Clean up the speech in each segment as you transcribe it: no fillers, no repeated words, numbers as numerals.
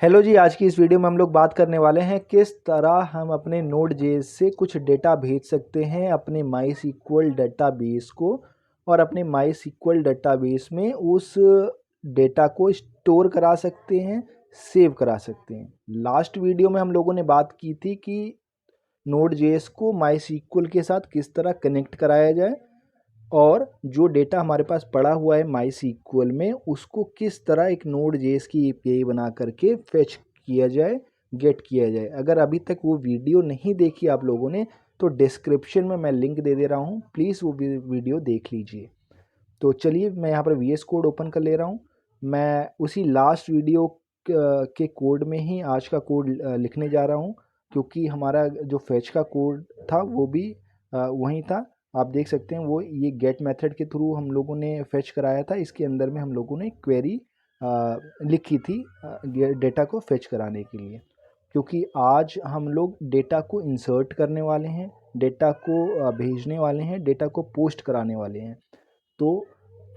Hello जी, आज की इस वीडियो में हम लोग बात करने वाले हैं किस तरह हम अपने नोड जेएस से कुछ डेटा भेज सकते हैं अपने माई सीक्वल डेटाबेस को और अपने माई सीक्वल डेटाबेस में उस डेटा को स्टोर करा सकते हैं, सेव करा सकते हैं। लास्ट वीडियो में हम लोगों ने बात की थी कि नोड जेएस को माई सीक्वल के साथ किस तरह कनेक्ट कराया जाए और जो डेटा हमारे पास पड़ा हुआ है माई सीक्वल में उसको किस तरह एक नोड जेएस की एपीआई बना करके फेच किया जाए, गेट किया जाए। अगर अभी तक वो वीडियो नहीं देखी आप लोगों ने तो डिस्क्रिप्शन में मैं लिंक दे दे रहा हूँ, प्लीज़ वो वीडियो देख लीजिए। तो चलिए मैं यहाँ पर वीएस कोड ओपन कर ले रहा हूँ। मैं उसी लास्ट वीडियो के कोड में ही आज का कोड लिखने जा रहा हूँ, क्योंकि हमारा जो फेच का कोड था वो भी वहीं था। आप देख सकते हैं वो ये गेट मेथड के थ्रू हम लोगों ने फेच कराया था। इसके अंदर में हम लोगों ने क्वेरी लिखी थी डेटा को फेच कराने के लिए, क्योंकि आज हम लोग डेटा को इंसर्ट करने वाले हैं, डेटा को भेजने वाले हैं, डेटा को पोस्ट कराने वाले हैं। तो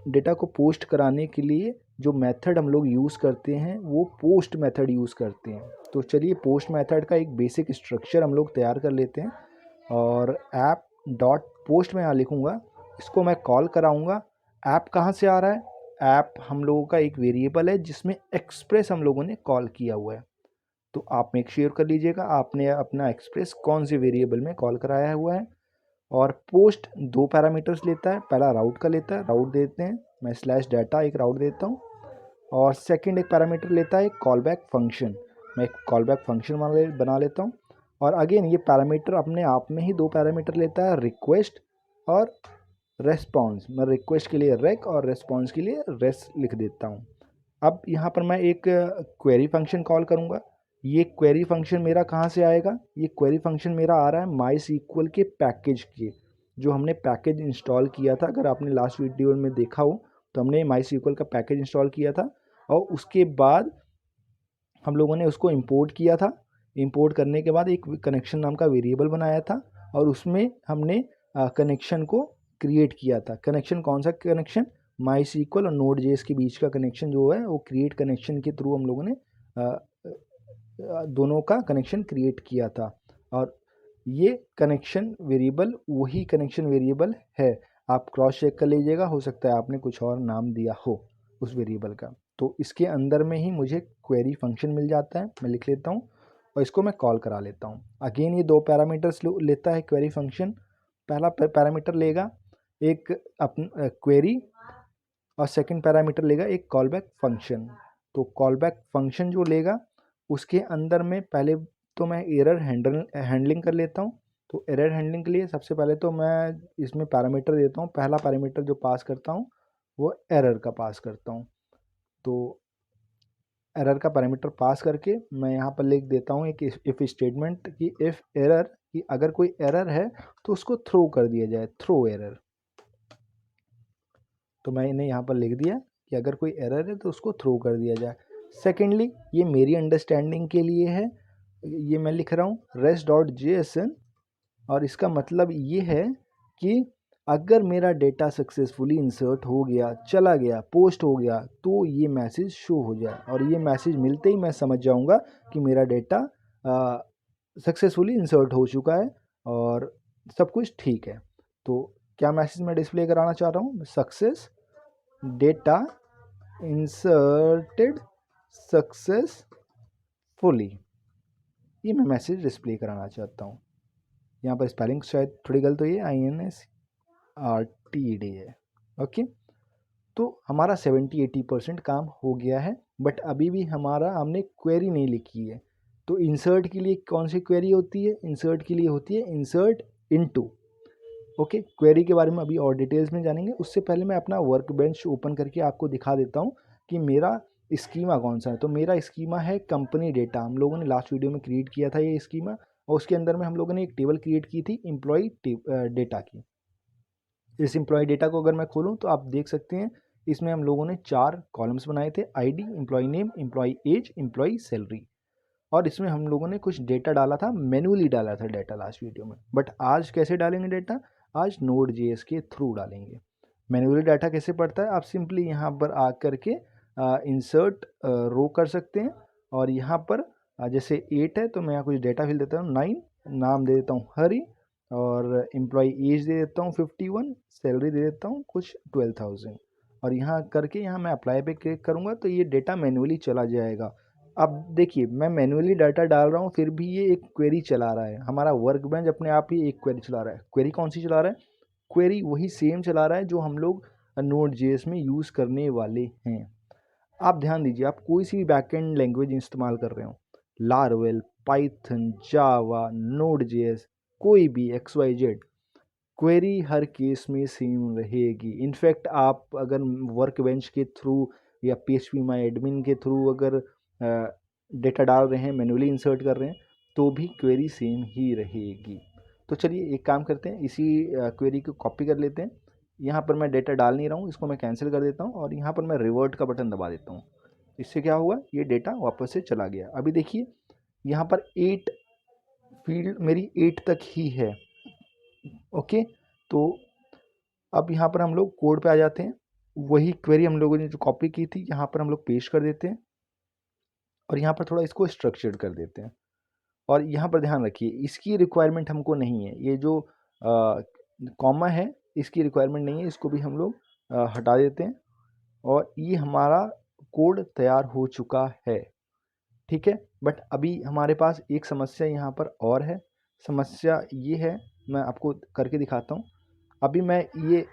डेटा को पोस्ट कराने के लिए जो मेथड हम लोग यूज़ करते हैं वो पोस्ट मेथड यूज़ करते हैं। तो चलिए पोस्ट मेथड का एक बेसिक स्ट्रक्चर हम लोग तैयार कर लेते हैं और ऐप डॉट पोस्ट में यहाँ लिखूँगा, इसको मैं कॉल कराऊँगा। ऐप कहाँ से आ रहा है? ऐप हम लोगों का एक वेरिएबल है जिसमें एक्सप्रेस हम लोगों ने कॉल किया हुआ है। तो आप मेक श्योर कर लीजिएगा आपने अपना एक्सप्रेस कौन से वेरिएबल में कॉल कराया हुआ है। और पोस्ट दो पैरामीटर्स लेता है, पहला राउट का लेता है, राउट देते हैं, मैं स्लैश डाटा एक राउट देता हूँ। और सेकंड एक पैरामीटर लेता है कॉल बैक फंक्शन, मैं एक कॉल बैक फंक्शन बना लेता हूँ। और अगेन ये पैरामीटर अपने आप में ही दो पैरामीटर लेता है, रिक्वेस्ट और रेस्पॉन्स। मैं रिक्वेस्ट के लिए रेक और रेस्पॉन्स के लिए रेस लिख देता हूँ। अब यहाँ पर मैं एक क्वेरी फंक्शन कॉल करूँगा। ये क्वेरी फंक्शन मेरा कहाँ से आएगा? ये क्वेरी फंक्शन मेरा आ रहा है माई सीक्वल के पैकेज के, जो हमने पैकेज इंस्टॉल किया था। अगर आपने लास्ट वीडियो में देखा हो तो हमने माई सीक्वल का पैकेज इंस्टॉल किया था और उसके बाद हम लोगों ने उसको इंपोर्ट किया था। इंपोर्ट करने के बाद एक कनेक्शन नाम का वेरिएबल बनाया था और उसमें हमने कनेक्शन को क्रिएट किया था। कनेक्शन कौन सा कनेक्शन? माई सीक्वल और नोड जेएस के बीच का कनेक्शन जो है वो क्रिएट कनेक्शन के थ्रू हम लोगों ने दोनों का कनेक्शन क्रिएट किया था। और ये कनेक्शन वेरिएबल वही कनेक्शन वेरिएबल है। आप क्रॉस चेक कर लीजिएगा, हो सकता है आपने कुछ और नाम दिया हो उस वेरिएबल का। तो इसके अंदर में ही मुझे क्वेरी फंक्शन मिल जाता है, मैं लिख लेता हूँ और इसको मैं कॉल करा लेता हूँ। अगेन ये दो पैरामीटर्स लेता है क्वेरी फंक्शन। पहला पैरामीटर लेगा एक अपन क्वेरी और सेकंड पैरामीटर लेगा एक कॉल बैक फंक्शन। तो कॉल बैक फंक्शन जो लेगा उसके अंदर में पहले तो मैं एरर हैंडलिंग कर लेता हूँ। तो एरर हैंडलिंग के लिए सबसे पहले तो मैं इसमें पैरामीटर देता हूँ। पहला पैरामीटर जो पास करता हूँ वो एरर का पास करता हूँ। तो एरर का पैरामीटर पास करके मैं यहाँ पर लिख देता हूँ एक इफ़ स्टेटमेंट कि इफ़ एरर, कि अगर कोई एरर है तो उसको थ्रो कर दिया जाए, थ्रो एरर। तो मैंने यहाँ पर लिख दिया कि अगर कोई एरर है तो उसको थ्रो कर दिया जाए। सेकेंडली ये मेरी अंडरस्टैंडिंग के लिए है, ये मैं लिख रहा हूँ रेस्ट डॉट जेएसएन और इसका मतलब ये है कि अगर मेरा डेटा सक्सेसफुली इंसर्ट हो गया, चला गया, पोस्ट हो गया तो ये मैसेज शो हो जाए और ये मैसेज मिलते ही मैं समझ जाऊंगा कि मेरा डेटा सक्सेसफुली इंसर्ट हो चुका है और सब कुछ ठीक है। तो क्या मैसेज मैं डिस्प्ले कराना चाह रहा हूँ? सक्सेस डेटा इंसर्टेड सक्सेसफुली, ये मैं मैसेज डिस्प्ले कराना चाहता हूँ। यहाँ पर स्पेलिंग शायद थोड़ी गलत हुई है, INSRTED है। ओके, तो हमारा 70-80% काम हो गया है, बट अभी भी हमने क्वेरी नहीं लिखी है। तो इंसर्ट के लिए कौन सी क्वेरी होती है? इंसर्ट के लिए होती है इंसर्ट इनटू। ओके, क्वेरी के बारे में अभी और डिटेल्स में जानेंगे। उससे पहले मैं अपना वर्क बेंच ओपन करके आपको दिखा देता हूँ कि मेरा स्कीमा कौन सा है। तो मेरा स्कीमा है कंपनी डेटा। हम लोगों ने लास्ट वीडियो में क्रिएट किया था ये स्कीमा और उसके अंदर में हम लोगों ने एक टेबल क्रिएट की थी एम्प्लॉय डेटा की। इस एम्प्लॉय डेटा को अगर मैं खोलूँ तो आप देख सकते हैं इसमें हम लोगों ने 4 कॉलम्स बनाए थे, ID, employee name, employee age, employee salary. और इसमें हम लोगों ने कुछ डेटा डाला था, मैन्युअली डाला था डेटा लास्ट वीडियो में। बट आज कैसे डालेंगे डेटा? आज नोड जेएस के थ्रू डालेंगे। मैन्युअली डाटा कैसे पड़ता है? आप सिंपली यहाँ पर आ करके इंसर्ट रो कर सकते हैं और यहाँ पर जैसे 8 है तो मैं यहाँ कुछ डेटा फिल देता हूँ 9, नाम दे देता हूँ हरी, और एम्प्लॉय एज दे देता हूँ 51, सैलरी दे देता हूँ कुछ 12,000, और यहाँ करके यहाँ मैं अप्लाई पे क्लिक करूँगा तो ये डेटा मैन्युअली चला जाएगा। अब देखिए मैं मैन्युअली डाटा डाल रहा हूँ फिर भी ये एक क्वेरी चला रहा है, हमारा वर्क बेंच अपने आप ही एक क्वेरी चला रहा है। क्वेरी कौन सी चला रहा है? क्वेरी वही सेम चला रहा है जो हम लोग नोड जेएस में यूज़ करने वाले हैं। आप ध्यान दीजिए, आप कोई सी भी बैकएंड लैंग्वेज इस्तेमाल कर रहे हो, लारवेल, पाइथन, जावा, नोड जेएस, कोई भी एक्स वाई जेड, क्वेरी हर केस में सेम रहेगी। इनफैक्ट आप अगर वर्क बेंच के थ्रू या PHP माई एडमिन के थ्रू अगर डेटा डाल रहे हैं, मैन्युअली इंसर्ट कर रहे हैं, तो भी क्वेरी सेम ही रहेगी। तो चलिए एक काम करते हैं, इसी क्वेरी को कॉपी कर लेते हैं। यहाँ पर मैं डेटा डाल नहीं रहा हूँ, इसको मैं कैंसिल कर देता हूँ और यहाँ पर मैं रिवर्ट का बटन दबा देता हूँ। इससे क्या हुआ, ये डेटा वापस से चला गया। अभी देखिए यहाँ पर 8 फील्ड मेरी 8 तक ही है। ओके, तो अब यहाँ पर हम लोग कोड पे आ जाते हैं। वही क्वेरी हम लोगों ने जो कॉपी की थी यहाँ पर हम लोग पेस्ट कर देते हैं और यहाँ पर थोड़ा इसको स्ट्रक्चर्ड कर देते हैं। और यहाँ पर ध्यान रखिए इसकी रिक्वायरमेंट हमको नहीं है, ये जो कॉमा है इसकी रिक्वायरमेंट नहीं है, इसको भी हम लोग हटा देते हैं और ये हमारा कोड तैयार हो चुका है। ठीक है, बट अभी हमारे पास एक समस्या यहाँ पर और है। समस्या ये है, मैं आपको करके दिखाता हूँ। अभी मैं ये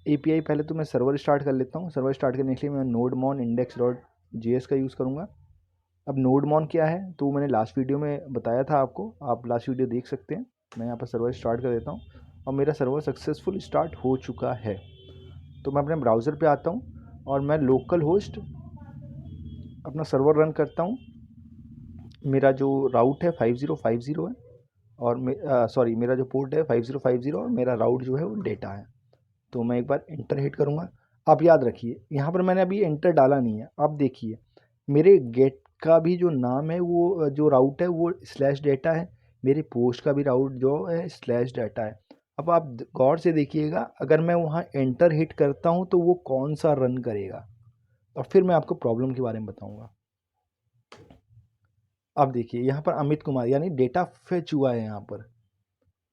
API पहले तो मैं सर्वर स्टार्ट कर लेता हूँ। सर्वर स्टार्ट करने के लिए मैं नोडमॉन index.js का यूज़ करूँगा। अब नोडमॉन क्या है तो मैंने लास्ट वीडियो में बताया था आपको, आप लास्ट वीडियो देख सकते हैं। मैं यहाँ पर सर्वर स्टार्ट कर देता हूँ और मेरा सर्वर सक्सेसफुल स्टार्ट हो चुका है। तो मैं अपने ब्राउज़र पे आता हूँ और मैं लोकल होस्ट अपना सर्वर रन करता हूँ। मेरा जो राउट है 5050 है और सॉरी मेरा जो पोर्ट है 5050 और मेरा राउट जो है वो डेटा है। तो मैं एक बार एंटर हिट करूँगा। आप याद रखिए यहाँ पर मैंने अभी एंटर डाला नहीं है। आप देखिए मेरे गेट का भी जो नाम है वो जो राउट है वो स्लैश डेटा है, मेरे पोस्ट का भी राउट जो है स्लैश डेटा है। अब आप गौर से देखिएगा, अगर मैं वहाँ एंटर हिट करता हूँ तो वो कौन सा रन करेगा, और फिर मैं आपको प्रॉब्लम के बारे में बताऊँगा। अब देखिए यहाँ पर अमित कुमार यानी डेटा फेच हुआ है यहाँ पर,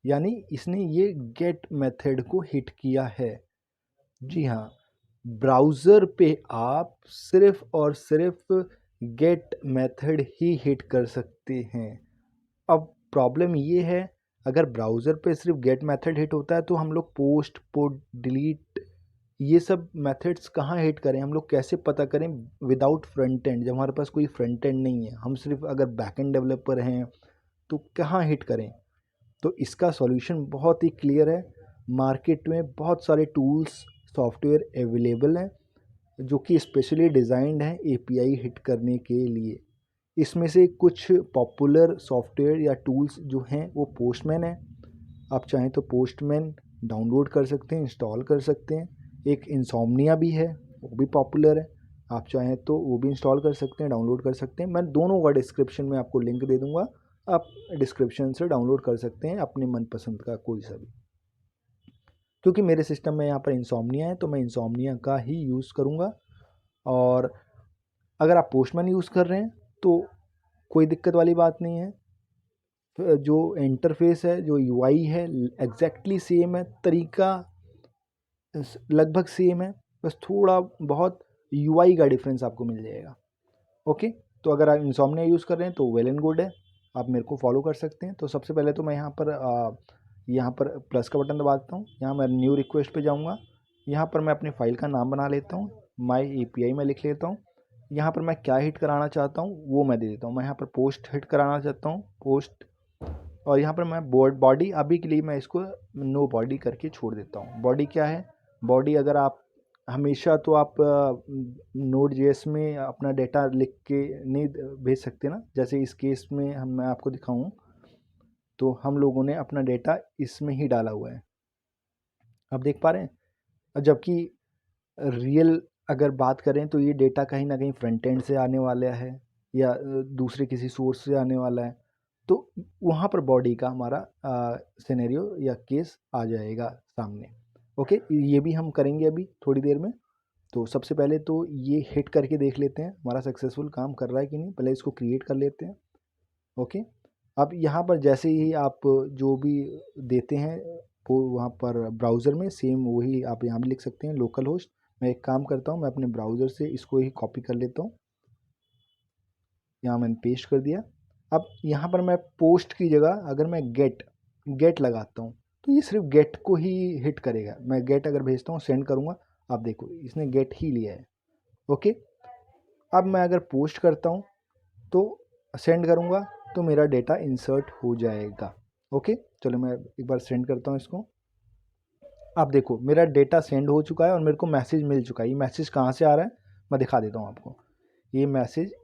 यानी इसने ये गेट मेथड को हिट किया है। जी हाँ, ब्राउज़र पे आप सिर्फ और सिर्फ गेट मेथड ही हिट कर सकते हैं। अब प्रॉब्लम ये है, अगर ब्राउज़र पे सिर्फ गेट मेथड हिट होता है तो हम लोग पोस्ट पुट डिलीट ये सब मेथड्स कहाँ हिट करें, हम लोग कैसे पता करें विदाउट फ्रंट एंड, जब हमारे पास कोई फ्रंट एंड नहीं है, हम सिर्फ अगर बैक एंड डेवलपर हैं तो कहाँ हिट करें। तो इसका सॉल्यूशन बहुत ही क्लियर है। मार्केट में बहुत सारे टूल्स सॉफ्टवेयर अवेलेबल हैं जो कि स्पेशली डिज़ाइंड हैं API हिट करने के लिए। इसमें से कुछ पॉपुलर सॉफ्टवेयर या टूल्स जो हैं वो पोस्टमैन है। आप चाहें तो पोस्टमैन डाउनलोड कर सकते हैं, इंस्टॉल कर सकते हैं। एक इंसोम्निया भी है, वो भी पॉपुलर है, आप चाहें तो वो भी इंस्टॉल कर सकते हैं, डाउनलोड कर सकते हैं। मैं दोनों का डिस्क्रिप्शन में आपको लिंक दे दूंगा, आप डिस्क्रिप्शन से डाउनलोड कर सकते हैं अपने मनपसंद का कोई सा भी। क्योंकि मेरे सिस्टम में यहाँ पर इंसोम्निया है तो मैं इंसोम्निया का ही यूज़ करूँगा। और अगर आप पोस्टमैन यूज़ कर रहे हैं तो कोई दिक्कत वाली बात नहीं है। जो इंटरफेस है, जो UI है, एग्जैक्टली सेम है, तरीका लगभग सेम है, बस थोड़ा बहुत UI का डिफरेंस आपको मिल जाएगा। ओके, तो अगर आप इंसोम्निया यूज़ कर रहे हैं तो वेल एंड गुड है, आप मेरे को फॉलो कर सकते हैं। तो सबसे पहले तो मैं यहाँ पर प्लस का बटन दबा देता हूँ, यहाँ मैं न्यू रिक्वेस्ट पे जाऊँगा। यहाँ पर मैं अपनी फ़ाइल का नाम बना लेता हूँ, माई API में लिख लेता हूँ। यहाँ पर मैं क्या हिट कराना चाहता हूँ वो मैं दे देता हूँ। मैं यहाँ पर पोस्ट हिट कराना चाहता हूँ, पोस्ट। और यहाँ पर मैं बॉडी अभी के लिए मैं इसको नो बॉडी करके छोड़ देता हूँ। बॉडी क्या है, बॉडी अगर आप हमेशा तो आप Node.js में अपना डेटा लिख के नहीं भेज सकते ना, जैसे इस केस में मैं आपको दिखाऊं तो हम लोगों ने अपना डेटा इसमें ही डाला हुआ है, आप देख पा रहे हैं। जबकि रियल अगर बात करें तो ये डेटा कहीं ना कहीं फ्रंट एंड से आने वाला है या दूसरे किसी सोर्स से आने वाला है, तो वहाँ पर बॉडी का हमारा सिनेरियो या केस आ जाएगा सामने। ओके, ये भी हम करेंगे अभी थोड़ी देर में। तो सबसे पहले तो ये हिट करके देख लेते हैं हमारा सक्सेसफुल काम कर रहा है कि नहीं, पहले इसको क्रिएट कर लेते हैं। ओके, अब यहाँ पर जैसे ही आप जो भी देते हैं वो वहाँ पर ब्राउज़र में सेम वही आप यहाँ भी लिख सकते हैं, लोकल होस्ट। मैं एक काम करता हूँ, मैं अपने ब्राउज़र से इसको ही कॉपी कर लेता हूँ, यहाँ मैंने पेस्ट कर दिया। अब यहाँ पर मैं पोस्ट की जगह अगर मैं गेट लगाता हूँ तो ये सिर्फ गेट को ही हिट करेगा। मैं गेट अगर भेजता हूँ, सेंड करूँगा, आप देखो इसने गेट ही लिया है। ओके, अब मैं अगर पोस्ट करता हूँ तो सेंड करूँगा तो मेरा डेटा इंसर्ट हो जाएगा। ओके, चलो मैं एक बार सेंड करता हूँ इसको। आप देखो मेरा डेटा सेंड हो चुका है और मेरे को मैसेज मिल चुका है। ये मैसेज कहाँ से आ रहा है मैं दिखा देता हूँ आपको। ये मैसेज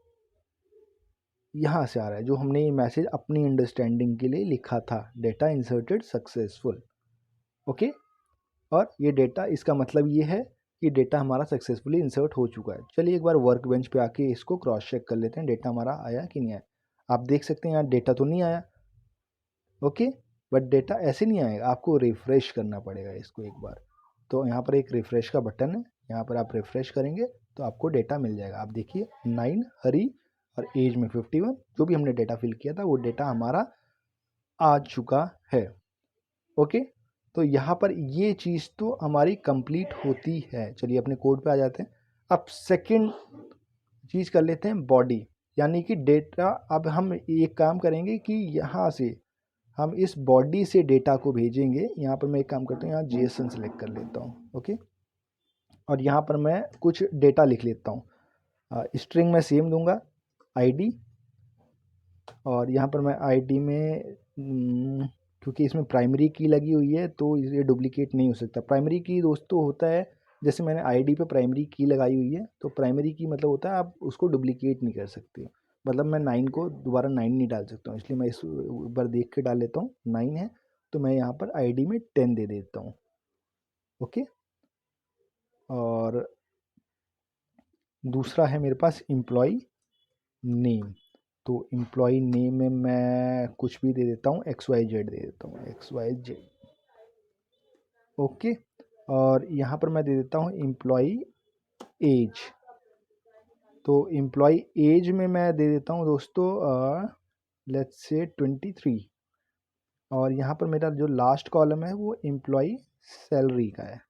यहाँ से आ रहा है, जो हमने ये मैसेज अपनी अंडरस्टैंडिंग के लिए लिखा था, डेटा इंसर्टेड सक्सेसफुल। ओके, और ये डेटा, इसका मतलब ये है कि डेटा हमारा सक्सेसफुली इंसर्ट हो चुका है। चलिए एक बार वर्क बेंच पे आके इसको क्रॉस चेक कर लेते हैं, डेटा हमारा आया कि नहीं आया। आप देख सकते हैं यहाँ डेटा तो नहीं आया। ओके, बट डेटा ऐसे नहीं आएगा, आपको रिफ़्रेश करना पड़ेगा इसको एक बार। तो यहाँ पर एक रिफ़्रेश का बटन है, यहाँ पर आप रिफ़्रेश करेंगे तो आपको डेटा मिल जाएगा। आप देखिए 9 हरी और एज में 51, जो भी हमने डेटा फिल किया था वो डेटा हमारा आ चुका है। ओके, तो यहाँ पर ये चीज़ तो हमारी कंप्लीट होती है। चलिए अपने कोड पे आ जाते हैं। अब सेकंड चीज़ कर लेते हैं बॉडी, यानी कि डेटा। अब हम एक काम करेंगे कि यहाँ से हम इस बॉडी से डेटा को भेजेंगे। यहाँ पर मैं एक काम करता हूँ, यहाँ जेएसएन सेलेक्ट कर लेता हूँ। ओके, और यहाँ पर मैं कुछ डेटा लिख लेता हूँ। स्ट्रिंग में सेम दूंगा आईडी, और यहाँ पर मैं आईडी में क्योंकि इसमें प्राइमरी की लगी हुई है तो ये डुप्लीकेट नहीं हो सकता। प्राइमरी की दोस्तों होता है, जैसे मैंने आईडी पे प्राइमरी की लगाई हुई है तो प्राइमरी की मतलब होता है आप उसको डुप्लीकेट नहीं कर सकते। मतलब मैं 9 को दोबारा 9 नहीं डाल सकता हूँ, इसलिए मैं इस एक बार देख के डाल लेता हूँ। 9 है तो मैं यहाँ पर आईडी में 10 दे देता हूँ। ओके, और दूसरा है मेरे पास एम्प्लॉय नेम। तो एम्प्लॉय नेम में मैं कुछ भी दे देता हूँ, XYZ दे देता हूँ, XYZ। ओके, और यहाँ पर मैं दे देता हूँ एम्प्लॉय एज। तो एम्प्लॉय एज में मैं दे देता हूँ दोस्तों लेट्स से 23। और यहाँ पर मेरा जो लास्ट कॉलम है वो एम्प्लॉय सैलरी का है,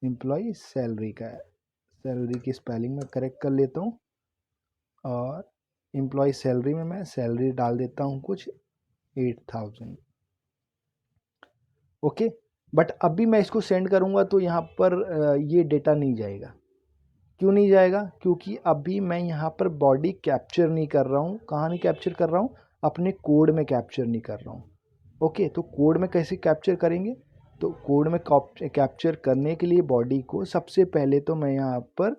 एम्प्लॉय सैलरी का है। सैलरी की स्पेलिंग में करेक्ट कर लेता हूँ, और एम्प्लॉय सैलरी में मैं सैलरी डाल देता हूँ कुछ 8000। ओके, बट अभी मैं इसको सेंड करूँगा तो यहाँ पर ये डेटा नहीं जाएगा। क्यों नहीं जाएगा? क्योंकि अभी मैं यहाँ पर बॉडी कैप्चर नहीं कर रहा हूँ। कहाँ नहीं कैप्चर कर रहा हूँ? अपने कोड में कैप्चर नहीं कर रहा हूँ। ओके, तो कोड में कैसे कैप्चर करेंगे? तो कोड में कैप्चर करने के लिए बॉडी को सबसे पहले तो मैं यहाँ पर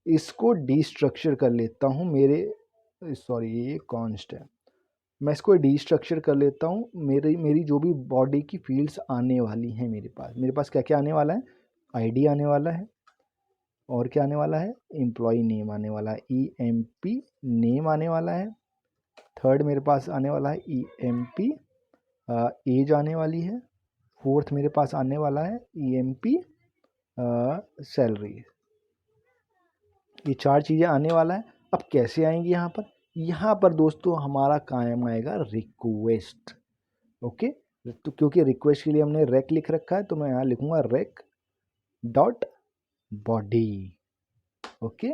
इसको डिस्ट्रक्चर कर लेता हूँ। सॉरी, ये कॉन्स्ट है। मैं इसको डिस्ट्रक्चर कर लेता हूँ। मेरी जो भी बॉडी की फील्ड्स आने वाली हैं मेरे पास क्या क्या आने वाला है? आईडी आने वाला है, और क्या आने वाला है? एम्प्लॉय नेम आने वाला है, EMP नेम आने वाला है। थर्ड मेरे पास आने वाला है EMP एज आने वाली है। फोर्थ मेरे पास आने वाला है EMP सैलरी। ये 4 चीज़ें आने वाला है। अब कैसे आएंगी यहाँ पर? यहाँ पर दोस्तों हमारा काम आएगा रिक्वेस्ट। ओके, तो क्योंकि रिक्वेस्ट के लिए हमने रेक लिख रखा है तो मैं यहाँ लिखूंगा रेक डॉट बॉडी। ओके,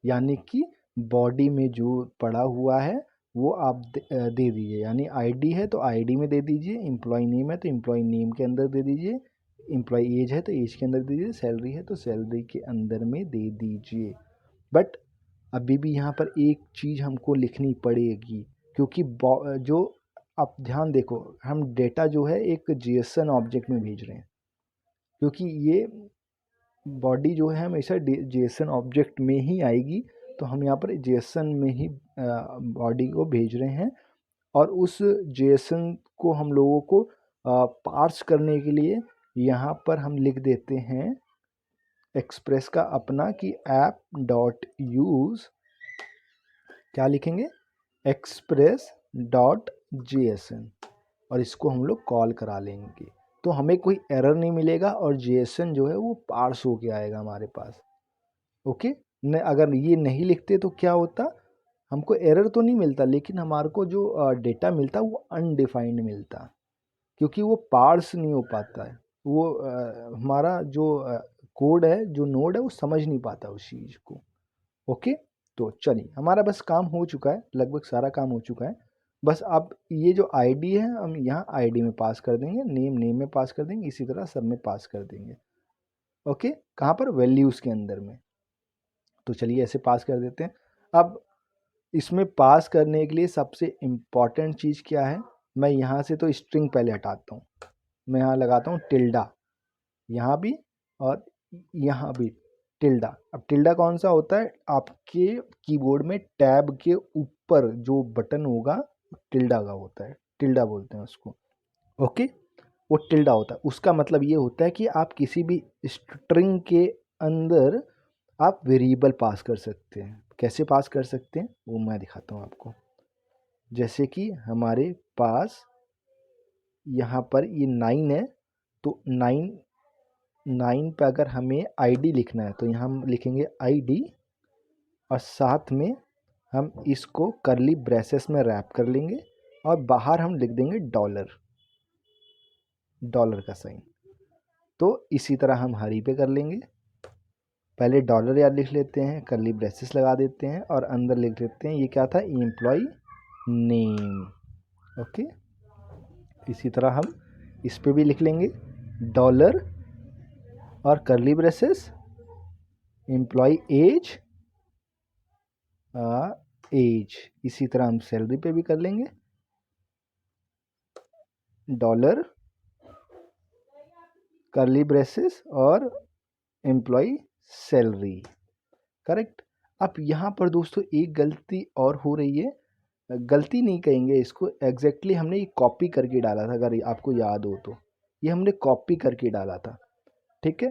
यानी कि बॉडी में जो पड़ा हुआ है वो आप दे दीजिए। यानी आईडी है तो आईडी में दे दीजिए, एम्प्लॉय नेम है तो एम्प्लॉय नेम के अंदर दे दीजिए, एम्प्लॉय एज है तो एज के अंदर दे दीजिए, सैलरी है तो सैलरी के अंदर में दे दीजिए। बट अभी भी यहाँ पर एक चीज़ हमको लिखनी पड़ेगी, क्योंकि जो आप ध्यान देखो, हम डेटा जो है एक जेएसएन ऑब्जेक्ट में भेज रहे हैं, क्योंकि ये बॉडी जो है हमेशा जेएसएन ऑब्जेक्ट में ही आएगी। तो हम यहाँ पर जेएसएन में ही बॉडी को भेज रहे हैं, और उस जेएसएन को हम लोगों को पार्स करने के लिए यहाँ पर हम लिख देते हैं एक्सप्रेस का अपना कि ऐप डॉट यूज़, क्या लिखेंगे? एक्सप्रेस डॉट JSON, और इसको हम लोग कॉल करा लेंगे तो हमें कोई एरर नहीं मिलेगा और JSON जो है वो पार्स होके आएगा हमारे पास। ओके न, अगर ये नहीं लिखते तो क्या होता, हमको एरर तो नहीं मिलता लेकिन हमारे को जो डेटा मिलता वो अनडिफाइंड मिलता, क्योंकि वो पार्स नहीं हो पाता है, वो हमारा जो कोड है, जो नोड है, वो समझ नहीं पाता उस चीज़ को। ओके, तो चलिए हमारा बस काम हो चुका है, लगभग सारा काम हो चुका है। बस अब ये जो आईडी है हम यहाँ आईडी में पास कर देंगे, नेम नेम में पास कर देंगे, इसी तरह सब में पास कर देंगे। ओके, कहाँ पर, वैल्यूज़ के अंदर में। तो चलिए ऐसे पास कर देते हैं। अब इसमें पास करने के लिए सबसे इम्पॉर्टेंट चीज़ क्या है, मैं यहाँ से तो स्ट्रिंग पहले हटाता हूँ, मैं यहाँ लगाता हूँ टिल्डा, यहाँ भी और यहाँ भी टिल्डा। अब टिल्डा कौन सा होता है, आपके कीबोर्ड में टैब के ऊपर जो बटन होगा टिल्डा का होता है, टिल्डा बोलते हैं उसको। ओके, वो टिल्डा होता है, उसका मतलब ये होता है कि आप किसी भी स्ट्रिंग के अंदर आप वेरिएबल पास कर सकते हैं। कैसे पास कर सकते हैं वो मैं दिखाता हूँ आपको। जैसे कि हमारे पास यहाँ पर ये 9 है, तो 9 पे अगर हमें आईडी लिखना है तो यहाँ हम लिखेंगे आईडी, और साथ में हम इसको करली ब्रेसेस में रैप कर लेंगे और बाहर हम लिख देंगे डॉलर, डॉलर का साइन। तो इसी तरह हम हरी पे कर लेंगे, पहले डॉलर यार लिख लेते हैं, करली ब्रेसेस लगा देते हैं और अंदर लिख देते हैं ये क्या था, एम्प्लॉय नेम। ओके, इसी तरह हम इस पे भी लिख लेंगे डॉलर और करली ब्रेसेस एम्प्लॉय एज, एज। इसी तरह हम सैलरी पे भी कर लेंगे डॉलर करली ब्रेसेस और एम्प्लॉय सैलरी। करेक्ट। अब यहाँ पर दोस्तों एक गलती और हो रही है, गलती नहीं कहेंगे इसको, एग्जैक्टली हमने ये कॉपी करके डाला था, अगर आपको याद हो तो ये हमने कॉपी करके डाला था। ठीक है,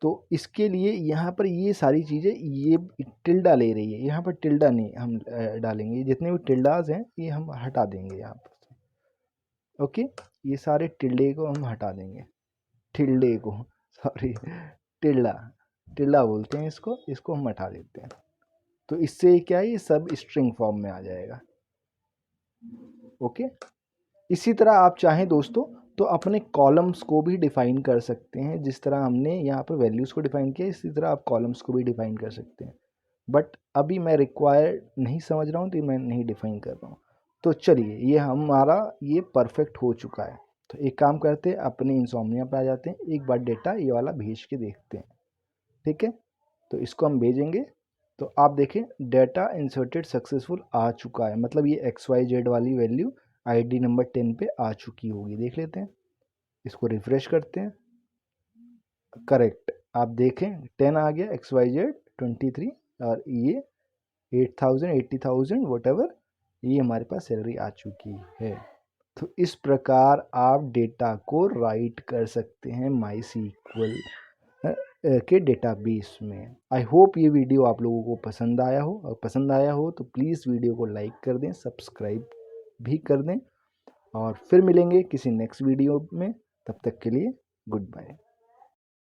तो इसके लिए यहाँ पर ये सारी चीज़ें ये टिल्डा ले रही है, यहाँ पर टिल्डा नहीं हम डालेंगे, जितने भी टिल्डाज हैं ये हम हटा देंगे यहाँ पर से। ओके, ये सारे टिल्डे को हम हटा देंगे, टिल्डे को, सॉरी, टिल्डा, टिल्डा बोलते हैं इसको, इसको हम हटा देते हैं। तो इससे क्या है, ये सब स्ट्रिंग फॉर्म में आ जाएगा। ओके, इसी तरह आप चाहें दोस्तों तो अपने कॉलम्स को भी डिफाइन कर सकते हैं, जिस तरह हमने यहाँ पर वैल्यूज़ को डिफाइन किया इसी तरह आप कॉलम्स को भी डिफाइन कर सकते हैं। बट अभी मैं रिक्वायर्ड नहीं समझ रहा हूँ तो मैं नहीं डिफाइन कर रहा हूँ। तो चलिए ये हमारा ये परफेक्ट हो चुका है। तो एक काम करते हैं, अपने इंसोम्निया पे आ जाते हैं, एक बार डेटा ये वाला भेज के देखते हैं। ठीक है, तो इसको हम भेजेंगे, तो आप देखें डेटा इंसर्टेड सक्सेसफुल आ चुका है, मतलब ये XYZ वाली वैल्यू आईडी नंबर 10 पे आ चुकी होगी। देख लेते हैं, इसको रिफ्रेश करते हैं, करेक्ट, आप देखें 10 आ गया, XYZ 23, और ये 8,000 80,000 वट, ये हमारे पास सैलरी आ चुकी है। तो इस प्रकार आप डेटा को राइट कर सकते हैं MySQL के डेटाबेस में। आई होप ये वीडियो आप लोगों को पसंद आया हो, और पसंद आया हो तो प्लीज़ वीडियो को लाइक कर दें, सब्सक्राइब भी कर दें, और फिर मिलेंगे किसी नेक्स्ट वीडियो में। तब तक के लिए गुड बाय।